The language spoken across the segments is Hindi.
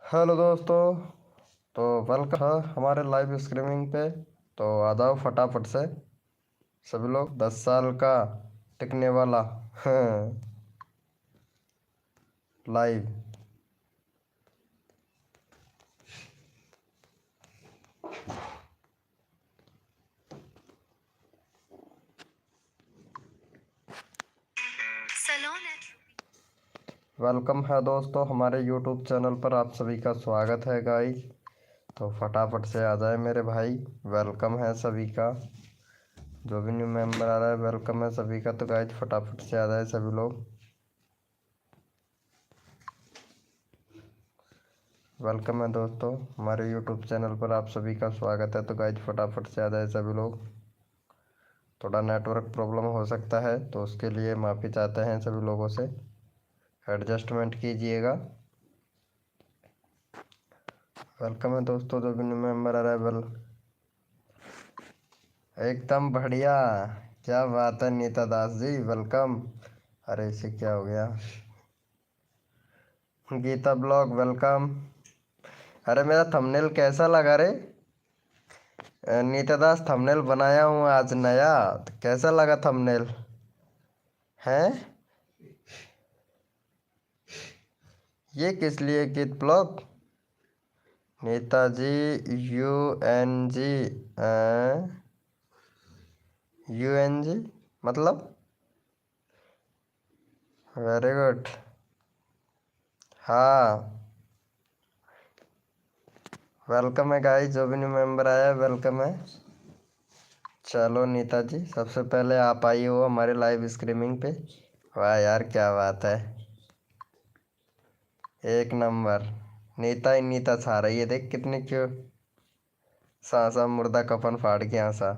हेलो दोस्तों। तो वेलकम है हमारे लाइव स्ट्रीमिंग पे। तो आ जाओ फटाफट से सभी लोग। 10 साल का टिकने वाला लाइव। वेलकम है दोस्तों, हमारे यूट्यूब चैनल पर आप सभी का स्वागत है गाइस। तो फटाफट से आ जाए मेरे भाई। वेलकम है सभी का। जो भी न्यू मेंबर आ रहा है वेलकम है सभी का। तो गाइस फटाफट से आ जाए सभी लोग। वेलकम है दोस्तों, हमारे यूट्यूब चैनल पर आप सभी का स्वागत है। तो गाइस फटाफट से आ जाए सभी लोग। थोड़ा नेटवर्क प्रॉब्लम हो सकता है तो उसके लिए माफ़ी चाहते हैं सभी लोगों से। एडजस्टमेंट कीजिएगा। वेलकम है दोस्तों, जो भी न्यू मेंबर आ रहा है वेल। एकदम बढ़िया। क्या बात है नीता दास जी, वेलकम। अरे इसे क्या हो गया। Geeta blog welcome. अरे मेरा थंबनेल कैसा लगा रे। नीता दास थंबनेल बनाया हूँ आज नया। तो कैसा लगा थंबनेल है। ये किस लिए गीत ब्लॉग। नेताजी UNG। UNG मतलब। Very good. हाँ वेलकम है गाइस, जो भी न्यू मेंबर आया वेलकम है। चलो नेताजी सबसे पहले आप आइए हो हमारे लाइव स्ट्रीमिंग पे। वाह यार क्या बात है। एक नंबर। नीता ही नीता छा रही है, देख कितने क्यों। सा मुर्दा कफन फाड़ के हंसा।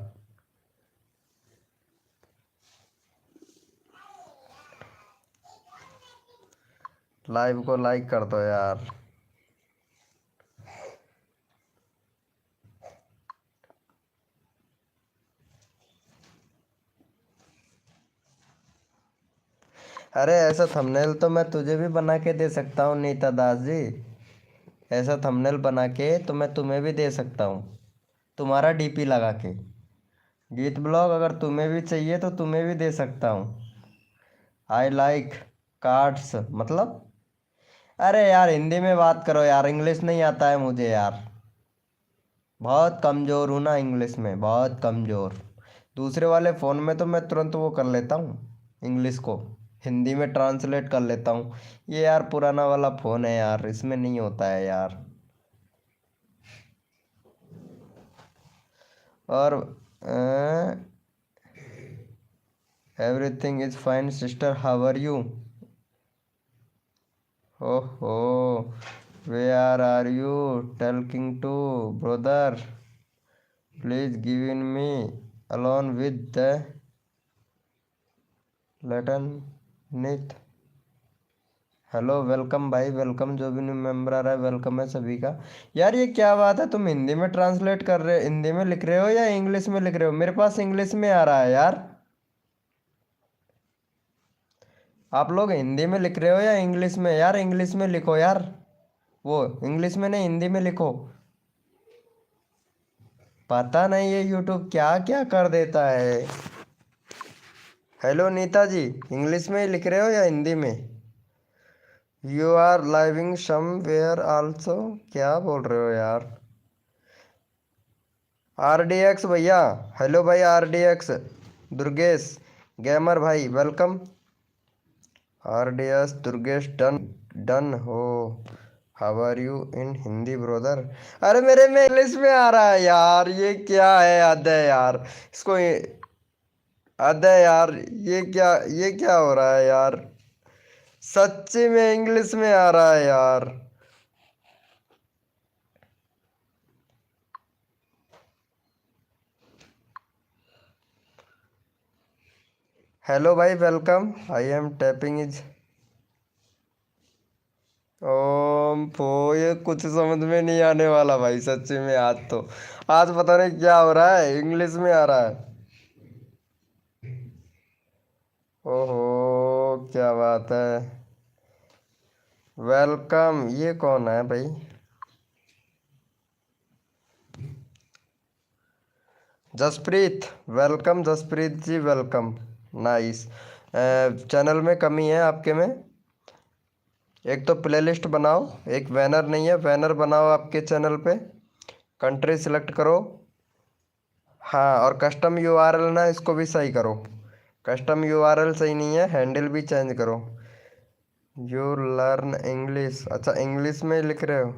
लाइव को लाइक कर दो यार। अरे ऐसा थंबनेल तो मैं तुझे भी बना के दे सकता हूँ नीता दास जी। ऐसा थंबनेल बना के तो मैं तुम्हें भी दे सकता हूँ, तुम्हारा DP लगा के। गीत ब्लॉग अगर तुम्हें भी चाहिए तो तुम्हें भी दे सकता हूँ। आई लाइक कार्ड्स मतलब। अरे यार हिंदी में बात करो यार, इंग्लिश नहीं आता है मुझे यार। बहुत कमज़ोर हूँ ना इंग्लिश में, बहुत कमज़ोर। दूसरे वाले फ़ोन में तो मैं तुरंत वो कर लेता हूँ, इंग्लिश को हिंदी में ट्रांसलेट कर लेता हूँ। ये यार पुराना वाला फ़ोन है यार, इसमें नहीं होता है यार। और everything is fine sister, how are you. ओहो, where are you talking to brother, please give in me alone with the Layton निथ। Hello welcome भाई वेलकम, जो भी न्यू मेंबर आ रहा है वेलकम है सभी का। यार ये क्या बात है, तुम हिंदी में ट्रांसलेट कर रहे, हिंदी में लिख रहे हो या इंग्लिश में लिख रहे हो। मेरे पास इंग्लिश में आ रहा है यार। आप लोग हिंदी में लिख रहे हो या इंग्लिश में यार। इंग्लिश में लिखो यार, वो इंग्लिश में नहीं हिंदी में लिखो। पता नहीं ये यूट्यूब क्या क्या कर देता है। हेलो नीता जी, इंग्लिश में ही लिख रहे हो या हिंदी में। You are living somewhere also, क्या बोल रहे हो यार। RDX भैया, हेलो भाई RDX। दुर्गेश गेमर भाई welcome. RDS Durgesh done. Done हो। How are you in Hindi brother. अरे मेरे में इंग्लिश में आ रहा है यार, ये क्या है हद है यार। इसको हद है यार। ये क्या हो रहा है यार। सच्ची में इंग्लिश में आ रहा है यार। हेलो भाई welcome, I am tapping is. ओम फो, ये कुछ समझ में नहीं आने वाला भाई सच्ची में। आज पता नहीं क्या हो रहा है, इंग्लिश में आ रहा है। ओहो क्या बात है। वेलकम, ये कौन है भाई। जसप्रीत, वेलकम जसप्रीत जी, वेलकम। नाइस। चैनल में कमी है आपके में। एक तो प्लेलिस्ट बनाओ, एक बैनर नहीं है, बैनर बनाओ आपके चैनल पे। कंट्री सिलेक्ट करो। हाँ, और कस्टम यूआरएल ना, इसको भी सही करो। कस्टम यूआरएल सही नहीं है, हैंडल भी चेंज करो। यू लर्न इंग्लिश, अच्छा इंग्लिश में लिख रहे हो।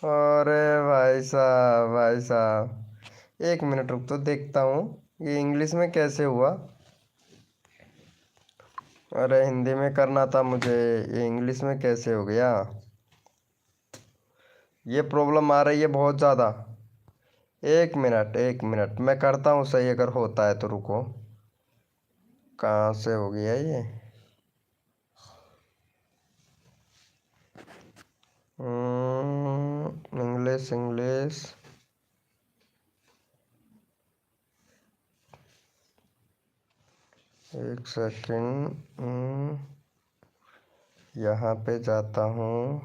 अरे भाई साहब, भाई साहब, एक मिनट रुक तो देखता हूँ ये इंग्लिश में कैसे हुआ। अरे हिंदी में करना था मुझे, ये इंग्लिश में कैसे हो गया। ये प्रॉब्लम आ रही है बहुत ज़्यादा। एक मिनट, एक मिनट, मैं करता हूँ सही, अगर होता है तो रुको। कहाँ से हो गया ये। English, English. एक सेकंड। यहाँ पे जाता हूँ,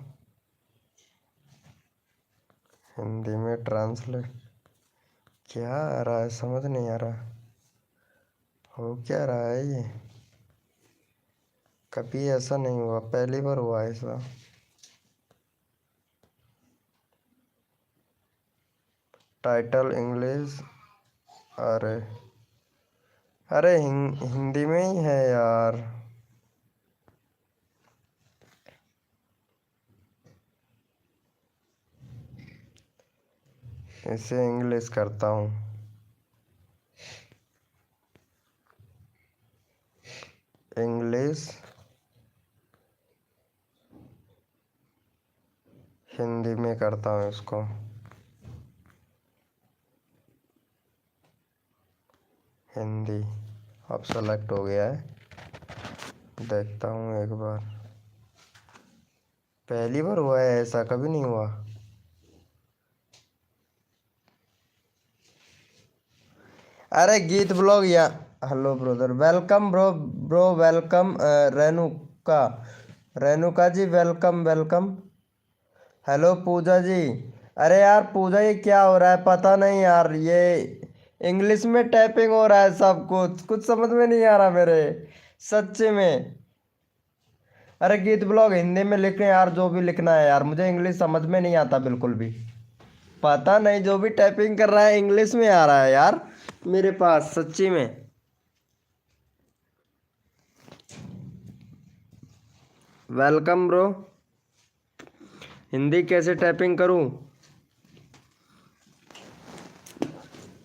हिंदी में ट्रांसलेट। क्या आ रहा है, समझ नहीं आ रहा हो क्या रहा है ये। कभी ऐसा नहीं हुआ, पहली बार हुआ ऐसा। Title English. अरे, अरे हिंदी में ही है यार। इसे इंग्लिश करता हूँ। इंग्लिश, हिंदी में करता हूँ इसको। हिंदी अब सेलेक्ट हो गया है। देखता हूँ एक बार। पहली बार हुआ है ऐसा, कभी नहीं हुआ। अरे गीत ब्लॉग या। Hello brother, welcome bro. Bro welcome. Renuka, Renuka ji welcome, welcome. Hello पूजा जी। अरे यार पूजा, ये क्या हो रहा है पता नहीं यार, ये इंग्लिश में टाइपिंग हो रहा है सब कुछ, कुछ समझ में नहीं आ रहा मेरे, सच्चे में। अरे गीत ब्लॉग हिंदी में लिखें यार, जो भी लिखना है यार, मुझे इंग्लिश समझ में नहीं आता बिल्कुल भी। पता नहीं, जो भी टाइपिंग कर रहा है इंग्लिश में आ रहा है यार मेरे पास, सच्ची में। Welcome bro. हिंदी कैसे टाइपिंग करूं।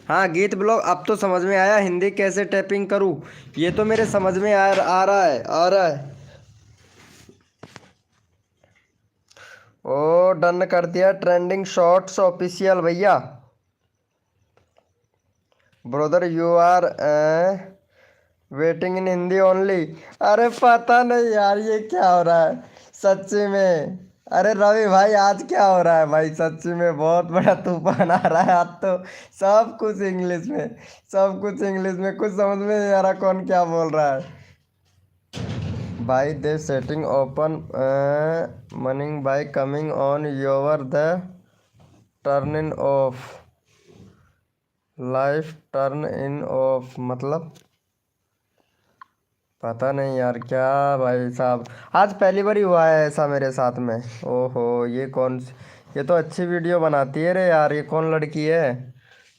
हाँ गीत ब्लॉग, अब तो समझ में आया, हिंदी कैसे टाइपिंग करूं। ये तो मेरे समझ में आ रहा है, आ रहा है। ओ, डन कर दिया, ट्रेंडिंग शॉर्ट्स ऑफिशियल भैया। Brother you are waiting in Hindi only. अरे पता नहीं यार, ये क्या हो रहा है सच्ची में। अरे रवि भाई, आज क्या हो रहा है भाई, सच्ची में बहुत बड़ा तूफान आ रहा है आज तो। सब कुछ इंग्लिश में, सब कुछ इंग्लिश में, कुछ समझ में नहीं आ रहा कौन क्या बोल रहा है। By the setting open meaning by coming on your the turn in off, life turn in off मतलब पता नहीं यार क्या। भाई साहब, आज पहली बार ही हुआ है ऐसा मेरे साथ में। ओहो, ये तो अच्छी वीडियो बनाती है रे यार, ये कौन लड़की है।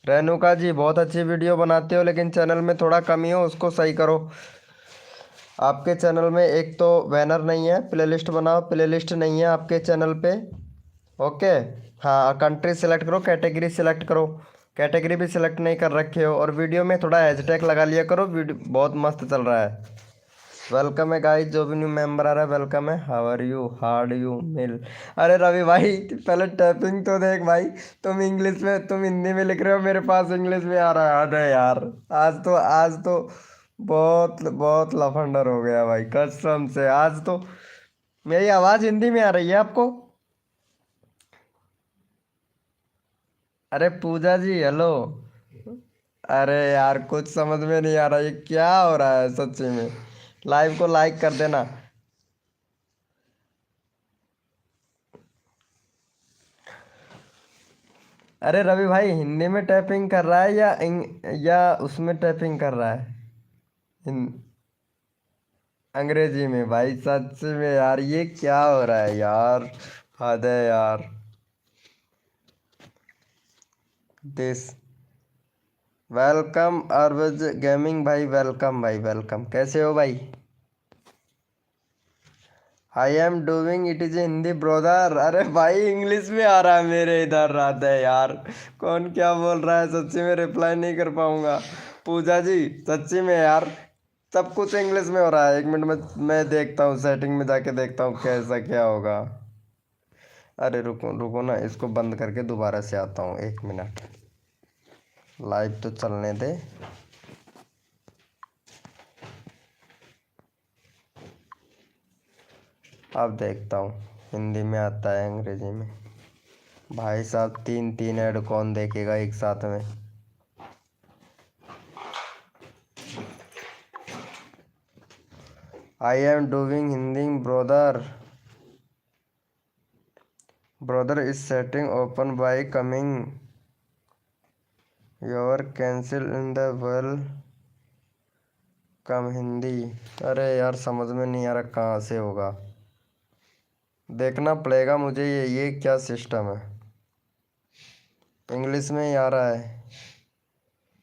रेणुका जी, बहुत अच्छी वीडियो बनाते हो, लेकिन चैनल में थोड़ा कमी हो, उसको सही करो। आपके चैनल में एक तो बैनर नहीं है, प्लेलिस्ट बनाओ, प्लेलिस्ट नहीं है आपके चैनल पे। ओके। हाँ, कंट्री सिलेक्ट करो, कैटेगरी सिलेक्ट करो। कैटेगरी भी सिलेक्ट नहीं कर रखे हो, और वीडियो में थोड़ा हैशटैग लगा लिया करो, वीडियो बहुत मस्त चल रहा है। वेलकम है गाइस, जो भी न्यू मेंबर आ रहा है वेलकम है। How are you, hard you mill. अरे रवि भाई, पहले टाइपिंग तो देख भाई। तुम इंग्लिश में, तुम हिंदी में लिख रहे हो, मेरे पास इंग्लिश में आ रहा है। अरे यार, आज तो बहुत बहुत लफंडर हो गया भाई, कसम से। आज तो मेरी आवाज़ हिंदी में आ रही है आपको। अरे पूजा जी, हेलो। अरे यार, कुछ समझ में नहीं आ रहा, ये क्या हो रहा है सच्ची में। लाइव को लाइक कर देना। अरे रवि भाई हिंदी में टाइपिंग कर रहा है या उसमें टाइपिंग कर रहा है? हिं- अंग्रेजी में भाई, सच में यार ये क्या हो रहा है यार। हद है यार। दिस वेलकम अरवज गेमिंग भाई, वेलकम भाई वेलकम। कैसे हो भाई? I am doing it is Hindi brother. अरे भाई इंग्लिश में आ रहा है मेरे इधर। रात है यार। कौन क्या बोल रहा है, सच्ची में रिप्लाई नहीं कर पाऊंगा। पूजा जी, सच्ची में यार सब कुछ इंग्लिश में हो रहा है। एक मिनट में मैं देखता हूँ, सेटिंग में जाके देखता हूँ कैसा क्या होगा। अरे रुको रुको ना, इसको बंद करके दोबारा से आता हूँ, एक मिनट। लाइव तो चलने दे। अब देखता हूँ हिंदी में आता है अंग्रेजी में। भाई साहब तीन तीन ऐड कौन देखेगा एक साथ में। I am doing Hindi brother. Brother is setting open by coming your cancel in the well come Hindi. अरे यार समझ में नहीं आ रहा कहाँ से होगा। देखना पड़ेगा मुझे ये क्या सिस्टम है। इंग्लिश में ही आ रहा है।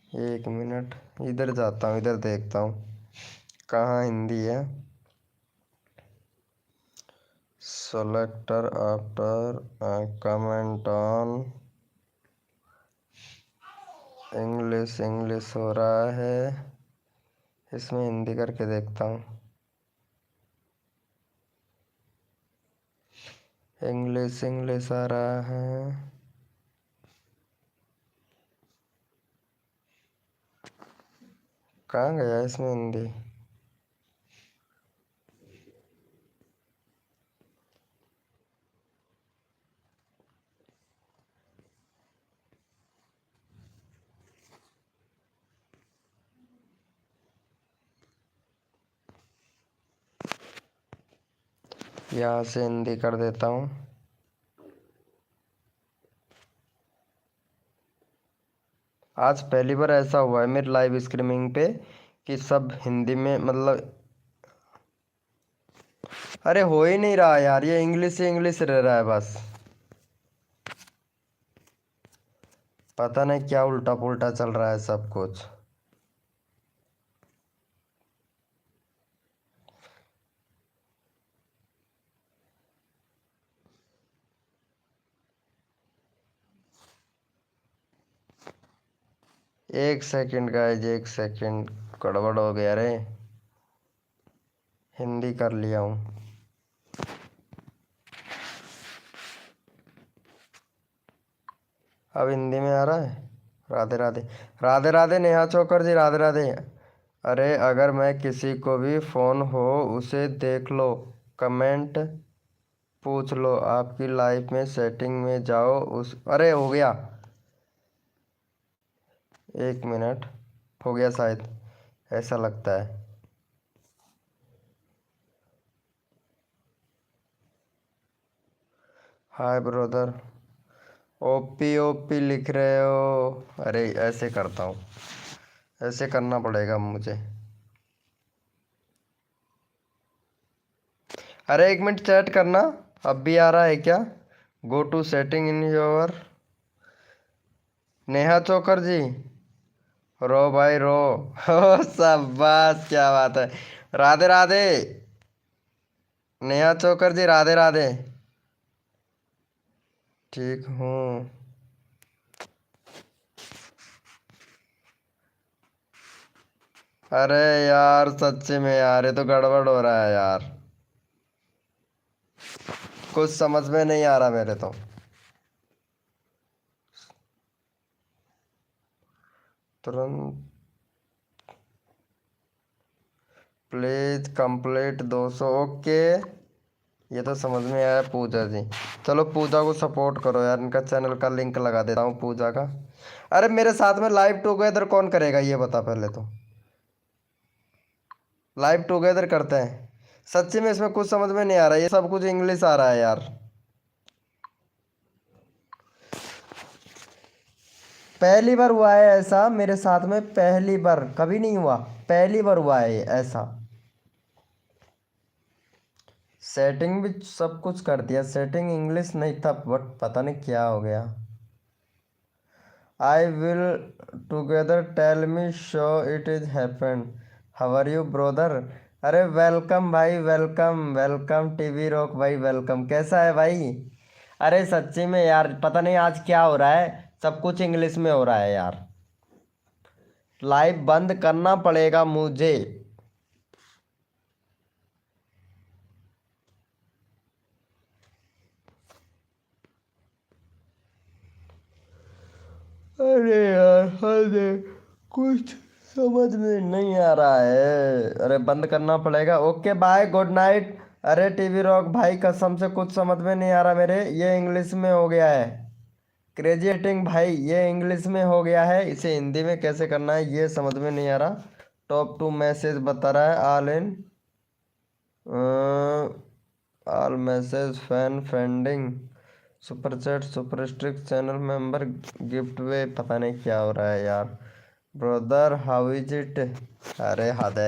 एक मिनट, इधर जाता हूँ, इधर देखता हूँ कहाँ हिंदी है। Selector after comment on English. English हो रहा है, इसमें हिंदी करके देखता हूँ। इंग्लिश इंग्लिश आ रहा है। कहाँ गया इसमें हिंदी? यहाँ से हिंदी कर देता हूँ। आज पहली बार ऐसा हुआ है मेरे लाइव स्ट्रीमिंग पे कि सब हिंदी में, मतलब अरे हो ही नहीं रहा यार, ये इंग्लिश से इंग्लिश रह रहा है बस। पता नहीं क्या उल्टा पुल्टा चल रहा है सब कुछ। एक सेकंड गाइज, एक सेकंड। गड़बड़ हो गया रे। हिंदी कर लिया हूँ। अब हिंदी में आ रहा है। राधे राधे। राधे राधे नेहा चोकर जी, राधे राधे। अरे अगर मैं किसी को भी फ़ोन हो उसे देख लो, कमेंट पूछ लो, आपकी लाइफ में सेटिंग में जाओ उस। अरे हो गया। एक मिनट, हो गया शायद, ऐसा लगता है। Hi brother. ओपी ओपी लिख रहे हो? अरे ऐसे करता हूँ, ऐसे करना पड़ेगा मुझे। अरे एक मिनट चैट करना। अब भी आ रहा है क्या? Go to setting in your. Neha Chokar ji, रो भाई रो। हो शाबाश, क्या बात है। राधे राधे। नेहा चोकर जी, राधे राधे। ठीक हूँ। अरे यार सच्ची में यार, ये तो गड़बड़ हो रहा है यार। कुछ समझ में नहीं आ रहा मेरे तो। तुरंत प्लीज कंप्लीट 200। ओके, ये तो समझ में आया पूजा जी। चलो पूजा को सपोर्ट करो यार, इनका चैनल का लिंक लगा देता हूँ पूजा का। अरे मेरे साथ में लाइव टुगेदर कौन करेगा ये बता पहले तो। लाइव टुगेदर करते हैं। सच्ची में इसमें कुछ समझ में नहीं आ रहा, ये सब कुछ इंग्लिश आ रहा है यार। पहली बार हुआ है ऐसा मेरे साथ में, पहली बार, कभी नहीं हुआ, पहली बार हुआ है ऐसा। सेटिंग भी सब कुछ कर दिया, सेटिंग इंग्लिश नहीं था बट पता नहीं क्या हो गया। I will together tell me show it is happened. How are you brother? अरे वेलकम भाई, वेलकम वेलकम टीवी रॉक भाई, वेलकम। कैसा है भाई? अरे सच्ची में यार पता नहीं आज क्या हो रहा है, सब कुछ इंग्लिश में हो रहा है यार। लाइव बंद करना पड़ेगा मुझे। अरे यार हद है, कुछ समझ में नहीं आ रहा है। अरे बंद करना पड़ेगा। Okay bye, good night. अरे टीवी रॉक भाई कसम से कुछ समझ में नहीं आ रहा मेरे, ये इंग्लिश में हो गया है। क्रेजी एटिंग भाई ये इंग्लिश में हो गया है, इसे हिंदी में कैसे करना है ये समझ में नहीं आ रहा। टॉप टू मैसेज बता रहा है, all in all message fan friending super chat super strict channel member gift way, पता नहीं क्या हो रहा है यार। Brother how is it? अरे हद है।